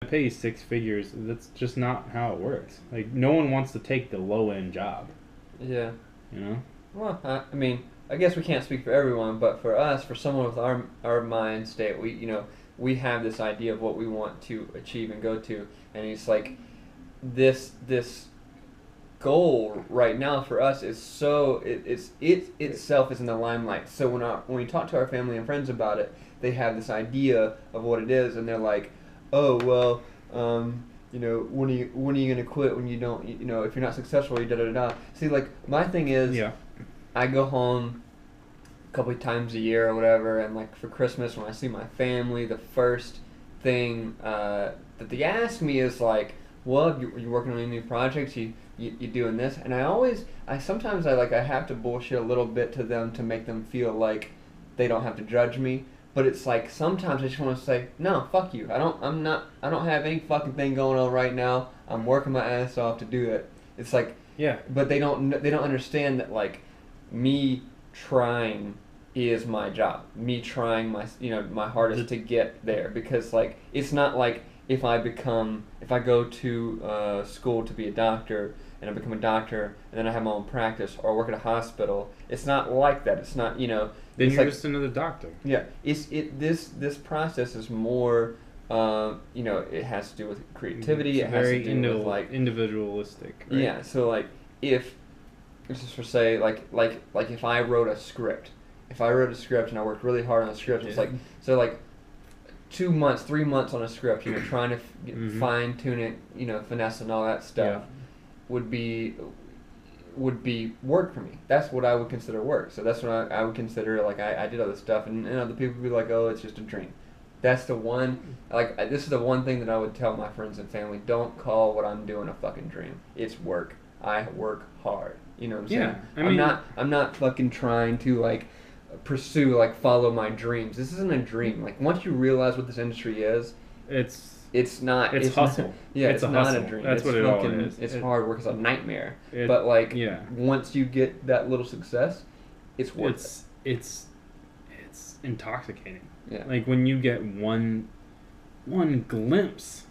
pay you six figures. That's just not how it works. Like, no one wants to take the low end job. Yeah. You know. Well, I mean, I guess we can't speak for everyone, but for us, for someone with our mind state, we have this idea of what we want to achieve and go to, and it's like this goal right now for us is so it itself is in the limelight. So when we talk to our family and friends about it, they have this idea of what it is, and they're like, oh well, when are you gonna quit when you don't, if you're not successful, you da da da. See, like, my thing is, Yeah. I go home a couple of times a year or whatever, and like for Christmas when I see my family, the first thing that they ask me is like, well, you working on any new projects? You doing this? And I sometimes I have to bullshit a little bit to them to make them feel like they don't have to judge me. But it's like sometimes I just want to say, no, fuck you. I don't have any fucking thing going on right now. I'm working my ass off to do it. It's like, Yeah. but they don't understand that, like, me trying is my job. Me trying my hardest to get there, because like it's not like if I go to school to be a doctor and I become a doctor and then I have my own practice or work at a hospital. It's not like that. It's not, Then it's you're like, just another doctor. yeah. This process is more it has to do with creativity. It's it has very to do with like individualistic. Right? yeah. So like if this is for say like if I wrote a script, and I worked really hard on the script, it's like so like 2 months, 3 months on a script, trying to fine tune it, finesse and all that stuff would be work for me. That's what I would consider work. So that's what I would consider like I did all this stuff, and other people would be like, oh, it's just a dream. That's the one this is the one thing that I would tell my friends and family: don't call what I'm doing a fucking dream. It's work. I work hard. You know what I'm saying? I'm not fucking trying to like pursue follow my dreams. This isn't a dream. Like once you realize what this industry is, it's not. It's hustle. Not, yeah, it's not hustle. A dream. That's what it all is. It's hard work. It's a nightmare. But once you get that little success, it's worth it. It's intoxicating. Yeah. Like when you get one glimpse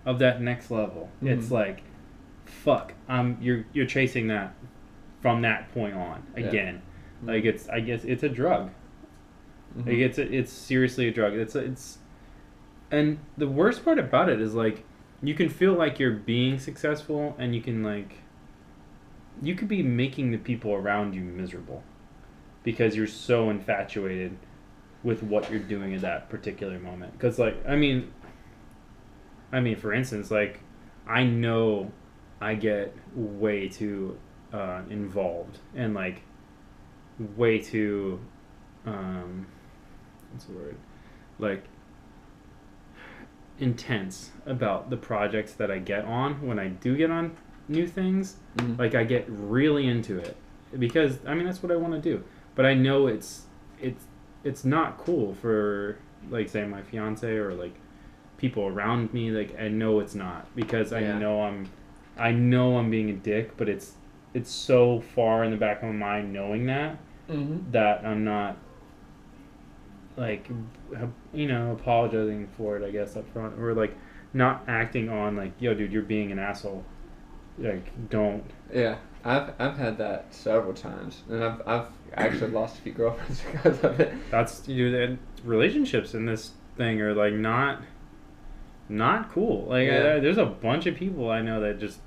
of that next level, it's like, fuck. You're chasing that from that point on again. Yeah. Like I guess it's a drug. Like it's seriously a drug. And the worst part about it is like you can feel like you're being successful, and you could be making the people around you miserable because you're so infatuated with what you're doing at that particular moment. Because like I mean for instance, like I know I get way too involved and like way too what's the word, like intense about the projects that I get on when I do get on new things. Like I get really into it because that's what I want to do, but I know it's not cool for like say my fiance or like people around me. Like I know it's not, because I know I'm being a dick, but it's so far in the back of my mind knowing that that I'm not like apologizing for it, I guess, up front, or like not acting on like, yo dude, you're being an asshole, like don't. Yeah, I've had that several times, and I've actually lost a few girlfriends because of it. That's the relationships in this thing are like not cool. Like there's a bunch of people I know that just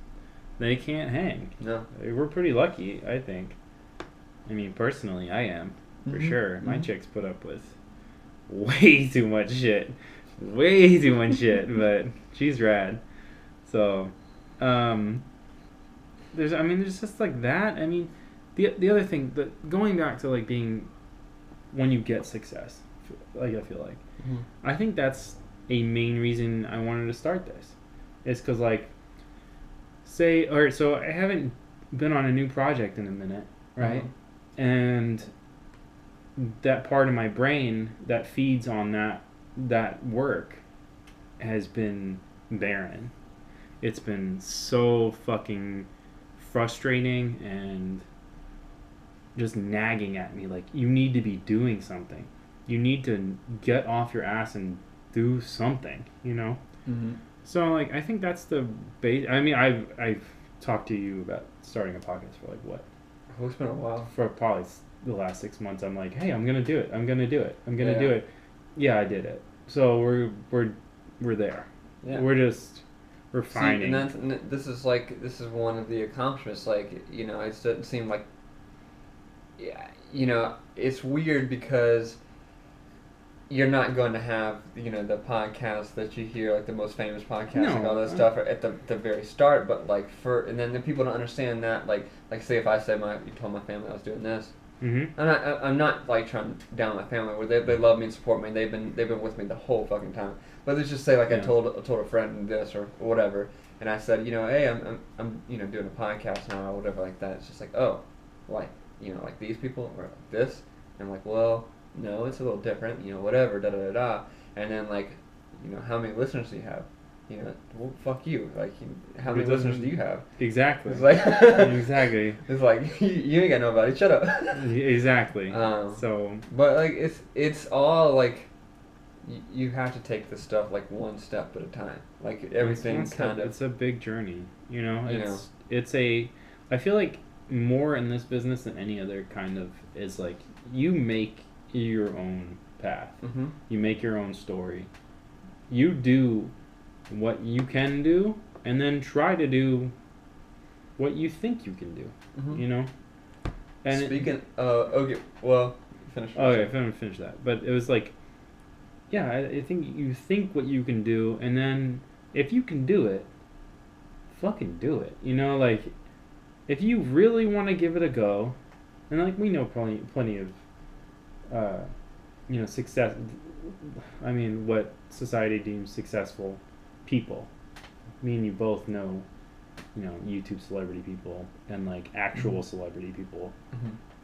they can't hang. No, we're pretty lucky, I think. Personally, I am for sure. My chicks put up with way too much shit, but she's rad. So, there's just like that. The other thing, that going back to like being when you get success, like I feel like, I think that's a main reason I wanted to start this, is because like, so I haven't been on a new project in a minute, right? And that part of my brain that feeds on that work has been barren. It's been so fucking frustrating and just nagging at me like, you need to be doing something. You need to get off your ass and do something, So like I think that's the base. I mean, I've talked to you about starting a podcast for like what? Oh, it's been a while. For probably the last 6 months. I'm like, hey, I'm gonna do it. I'm gonna do it. I'm gonna do it. Yeah, I did it. So we're there. Yeah. We're refining. And this is one of the accomplishments. Like, you know, it doesn't seem like. Yeah, you know, it's weird because you're not going to have, you know, the podcast that you hear, like the most famous podcast, like all that stuff at the very start. But like and then the people don't understand that. Like say if I said you told my family I was doing this. Mm-hmm. I'm not like trying to down my family. Where they love me and support me. They've been with me the whole fucking time. But let's just say like I told a friend this or whatever, and I said, you know, hey, I'm you know, doing a podcast now or whatever like that. It's just like, oh, like, you know, like these people or like this. And I'm like, well, no, it's a little different, you know, whatever, da da da da. And then like, you know, how many listeners do you have? You know, well, fuck you. Like, how many listeners do you have? Exactly. It's like exactly. It's like you ain't got nobody. Shut up. Exactly. So. But like, it's all like, you have to take this stuff like one step at a time. Like everything kind of. It's a big journey. You know. It's a. I feel like more in this business than any other kind of is like you make your own path. Mm-hmm. You make your own story. You do what you can do, and then try to do what you think you can do. Mm-hmm. You know. And speaking. Okay. Well, finish. Okay, I'm finish that. But it was like, yeah, I think you think what you can do, and then if you can do it, fucking do it. You know, like. If you really want to give it a go, and like we know plenty of, you know, success. I mean, what society deems successful people. Me and you both know, you know, YouTube celebrity people and like actual celebrity people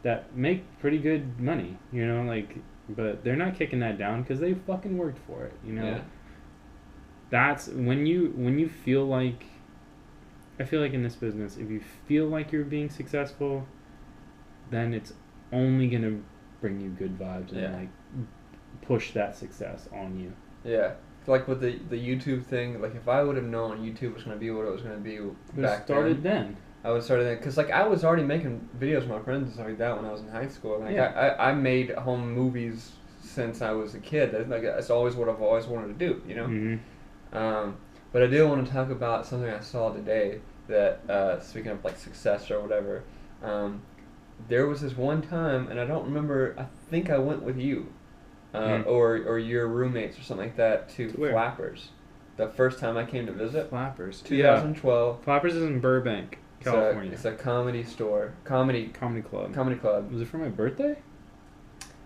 that make pretty good money. You know, like, but they're not kicking that down because they fucking worked for it. You know, that's when you feel like. I feel like in this business, if you feel like you're being successful, then it's only gonna bring you good vibes and like push that success on you. Yeah, like with the YouTube thing, like if I would have known YouTube was gonna be what it was gonna be back then, I would have started then. Cause like I was already making videos with my friends and stuff like that when I was in high school. Like I made home movies since I was a kid. That's always what I've always wanted to do. You know. Mm-hmm. But I do want to talk about something I saw today that, speaking of like success or whatever, there was this one time, and I don't remember, I think I went with you, or your roommates or something like that to Flappers. The first time I came to visit. Flappers. 2012. Yeah. Flappers is in Burbank, California. It's a comedy store. Comedy club. Comedy club. Was it for my birthday?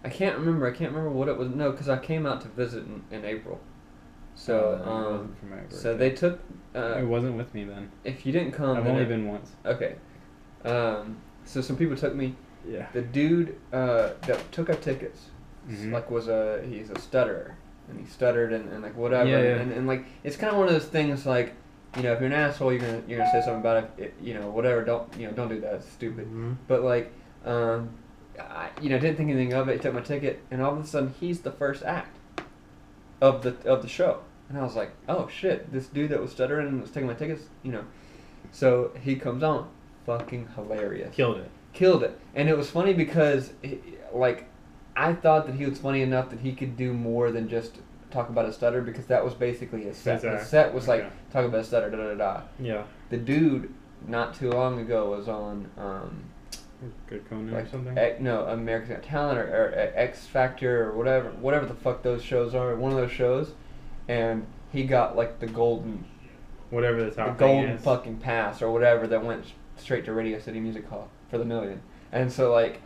I can't remember what it was. No, because I came out to visit in April. So, so they took. It wasn't with me then. If you didn't come, I've only been once. Okay. So some people took me. Yeah. The dude that took our tickets, like he's a stutterer, and he stuttered and like whatever, and like it's kind of one of those things like, you know, if you're an asshole, you're gonna say something about it, you know, whatever. Don't do that. It's stupid. Mm-hmm. But like, I didn't think anything of it. He took my ticket, and all of a sudden he's the first act of the show. And I was like, oh shit, this dude that was stuttering and was taking my tickets, you know. So he comes on, fucking hilarious. Killed it. And it was funny because, I thought that he was funny enough that he could do more than just talk about a stutter, because that was basically his set. His set was like, talk about a stutter, da da da. Yeah. The dude, not too long ago, was on, Good Conan or something? No, America's Got Talent or X Factor or whatever the fuck those shows are. One of those shows. And he got like the golden, whatever the top the thing golden is. fucking pass or whatever that went straight to Radio City Music Hall for the million. And so like,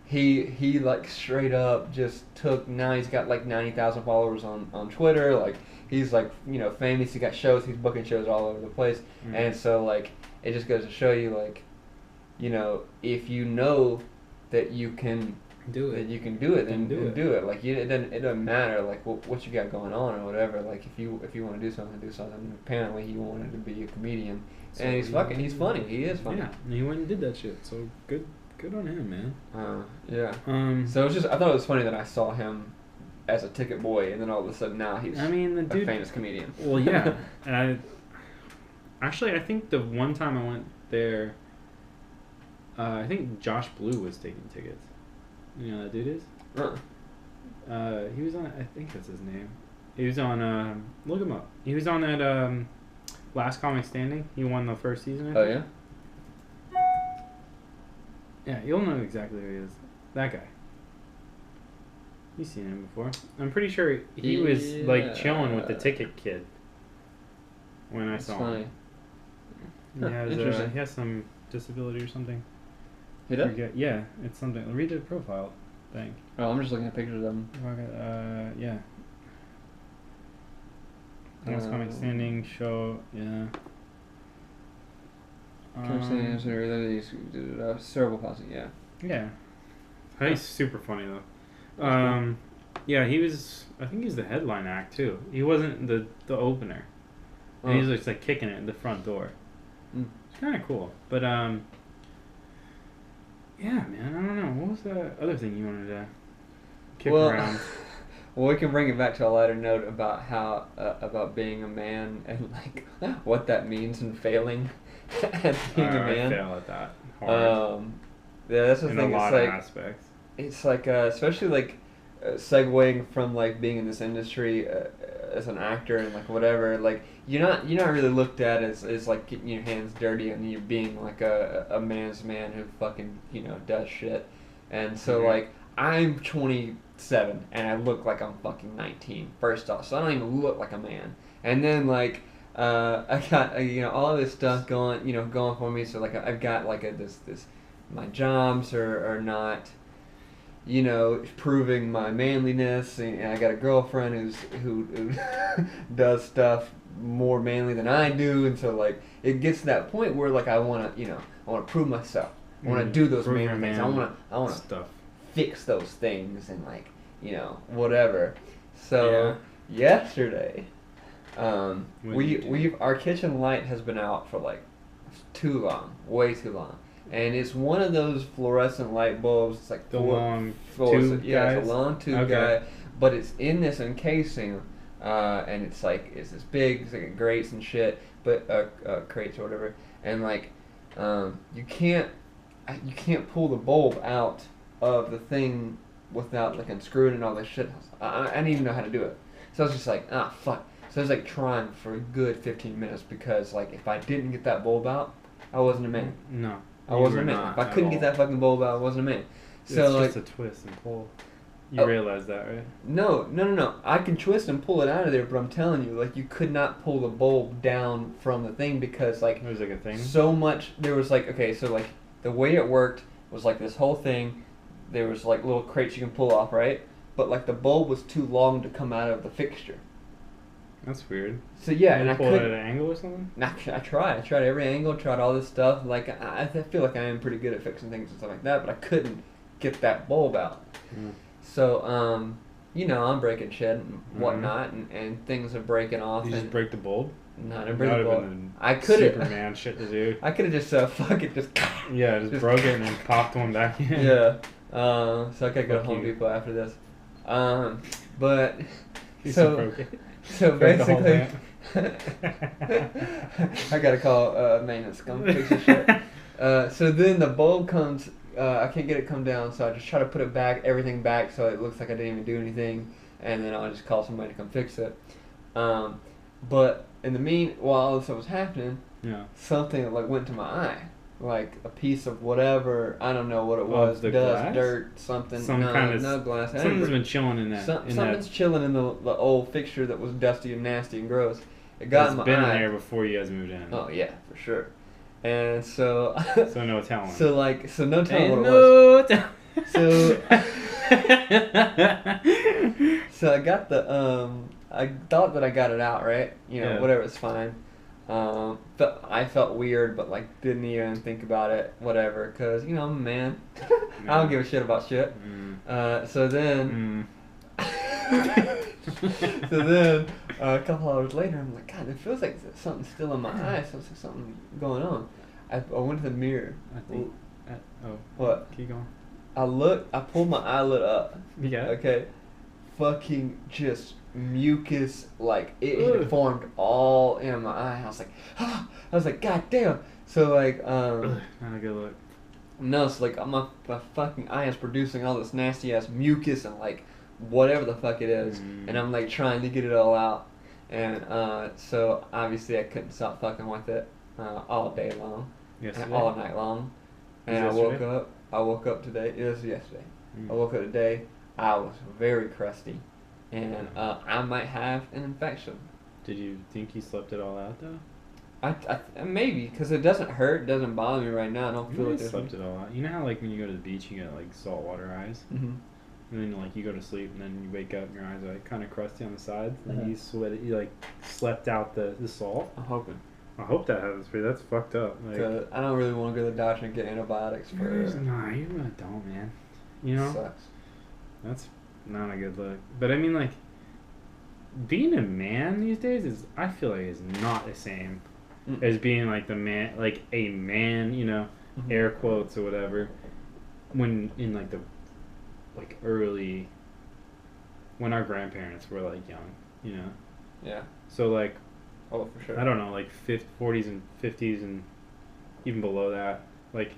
he like straight up just took. Now he's got like 90,000 followers on Twitter. Like he's like, you know, famous. He got shows. He's booking shows all over the place. Mm-hmm. And so like, it just goes to show you like, you know, if you know that you can. Do it. That you can do it, then do it. Like it doesn't matter like what you got going on or whatever. Like if you want to do something, do something. Apparently he wanted to be a comedian, so and he's funny. He is funny. Yeah, and he went and did that shit. So good on him, man. Yeah. So it was just, I thought it was funny that I saw him as a ticket boy, and then all of a sudden now he's the dude, a famous comedian. Well, yeah. Actually, I think the one time I went there, I think Josh Blue was taking tickets. You know who that dude is? He was on, I think that's his name. He was on, look him up. He was on that Last Comic Standing. He won the first season. Oh, yeah? Yeah, you'll know exactly who he is. That guy. You've seen him before. I'm pretty sure he was like chilling with the ticket kid when I saw him. He has some disability or something. He does? Yeah, it's something. Read the profile thing. Oh, I'm just looking at pictures of him. Yeah. Last Comic Standing show, yeah. Cerebral palsy, yeah. Yeah. He's super funny though. Yeah, he was. I think he's the headline act too. He wasn't the opener. And he's just like kicking it in the front door. It's kind of cool, but yeah, man. I don't know. What was the other thing you wanted to kick around? Well, we can bring it back to a lighter note about how about being a man and like what that means and failing at being a man. I fail at that hard. Yeah, that's the thing. In a lot of aspects. It's like especially like segueing from like being in this industry as an actor and like whatever, like you're not really looked at as like getting your hands dirty and you being like a man's man who fucking does shit. And so like I'm 27 and I look like I'm fucking 19 first off, so I don't even look like a man. And then like I got all of this stuff going for me, so like I've got like this my jobs are not proving my manliness, and I got a girlfriend who does stuff more manly than I do, and so like it gets to that point where like I want to prove myself. I want to do those manly things. I want to fix those things and like whatever. So yesterday, our kitchen light has been out for like too long, way too long. And it's one of those fluorescent light bulbs. It's like the long tube guys? Yeah, it's a long tube guy, but it's in this encasing, and it's this big. It's like grates and shit, but crates or whatever. And like, you can't pull the bulb out of the thing without like unscrewing and all this shit. I didn't even know how to do it, so I was just like, fuck. So I was like trying for a good 15 minutes because like if I didn't get that bulb out, I wasn't a man. No. I wasn't a man. If I couldn't get that fucking bulb out, I wasn't a man. So it's like, just a twist and pull. You realize that, right? No. I can twist and pull it out of there, but I'm telling you, like, you could not pull the bulb down from the thing because, like, it was like a thing. So much. There was like, okay, so like the way it worked was like this whole thing. There was like little crates you can pull off, right? But like the bulb was too long to come out of the fixture. That's weird. So yeah, and I pull it at an angle or something? I tried every angle, tried all this stuff. Like I feel like I am pretty good at fixing things and stuff like that, but I couldn't get that bulb out. So I'm breaking shit and whatnot, and things are breaking off. You just break the bulb? No, I didn't break the bulb. I could have Superman shit to do. I could have just just broke it and then popped one back in. Yeah. So I gotta go to Home Depot after this. But so basically, I gotta call maintenance. Come fix this shit. So then the bulb comes. I can't get it come down, so I just try to put it back, everything back, so it looks like I didn't even do anything, and then I'll just call somebody to come fix it. But in the while all this stuff was happening, something like went to my eye. Like a piece of whatever, I don't know what it was, dust, glass? dirt, something. No glass. Something's been chilling in that. Something's chilling in the old fixture that was dusty and nasty and gross. It got in my eye. It's been in there before you guys moved in. Oh yeah, for sure. And so. So no telling. So no telling what it was. So I got the I thought that I got it out, right? Whatever, it's fine. But I felt weird, but like didn't even think about it, whatever, because I'm a man. I don't give a shit about shit. So then a couple hours later, I'm like, God, it feels like something's still in my eye. So it's something going on. I went to the mirror. I think. What? Keep going. I pulled my eyelid up. Yeah. Okay. fucking just mucus, like it had formed all in my eye. I was like, God damn. So like, Not a good look. no, so like my fucking eye is producing all this nasty ass mucus and like whatever the fuck it is, and I'm like trying to get it all out, and so obviously I couldn't stop fucking with it all day long, and all night long, and I woke up today. It was yesterday. I woke up today. I was very crusty, and I might have an infection. Did you think you slept it all out though? I maybe, because it doesn't hurt, it doesn't bother me right now. I don't feel like I slept it all out. You know how like when you go to the beach you get like saltwater eyes, and then like you go to sleep and then you wake up and your eyes are like kind of crusty on the sides, and you like slept out the salt. I'm hoping. I hope that happens for you. That's fucked up. Like, cause I don't really want to go to the doctor and get antibiotics for. Nah, you really don't, man. You know. Sucks. That's not a good look. But I mean, like, being a man these days I feel like is not the same as being like the man, like a man, you know, air quotes or whatever. When in like the early, when our grandparents were like young, you know. Yeah. So like, oh for sure. I don't know, like 40s and 50s and even below that, like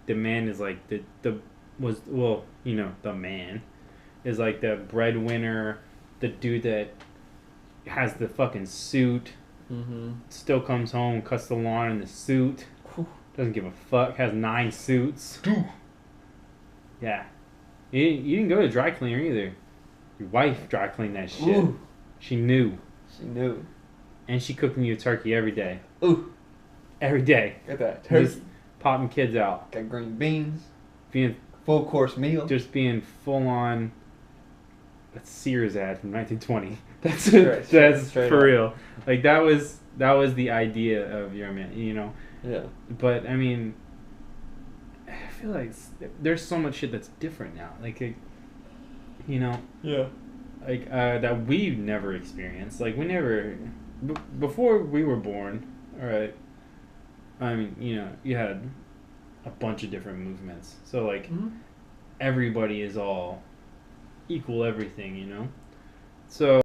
the man is like the man is like the breadwinner, the dude that has the fucking suit, still comes home, cuts the lawn in the suit, doesn't give a fuck, has 9 suits. Yeah. You didn't go to dry cleaner either. Your wife dry cleaned that shit. Ooh. She knew. And she cooking you a turkey every day. Ooh. Every day. Get that turkey. Just popping kids out. Got green beans. Being full course meal. Just being full on. That's Sears ad from 1920. That's for real. Like that was the idea of your man, you know. Yeah. But I mean, I feel like there's so much shit that's different now. Like, you know. Yeah. Like that we've never experienced. Like we never before we were born. All right. I mean, you know, you had a bunch of different movements. So like everybody is all equal everything, you know? So